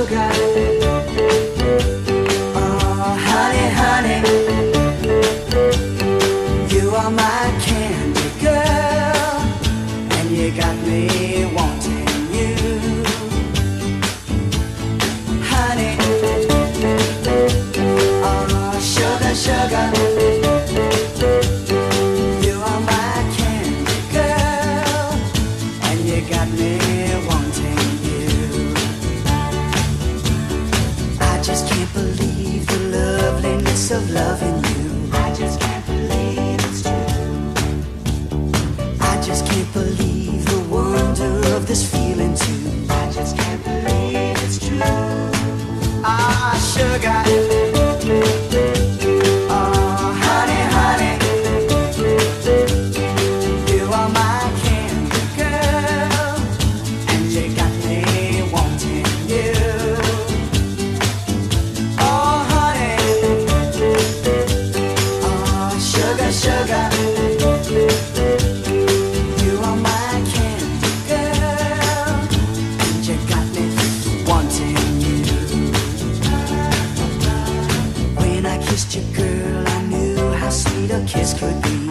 sugar. Oh, honey, honey, you are my candy girl, and you got me wanting you. Honey, oh, sugar, sugar, you are my candy girl, and you got me wanting you. I just can't believe the loveliness of loving you. I just can't believe it's true. I just can't believe the wonder of this feeling too. I just can't believe it's true. Ah, sugar. Oh, honey, honey, you are my candy girl, and you got me wanting you. Oh, honey, oh, sugar, sugar, you are my candy girl, and you got me wanting you. When I kissed you, girl, I knew how sweet a kiss could be.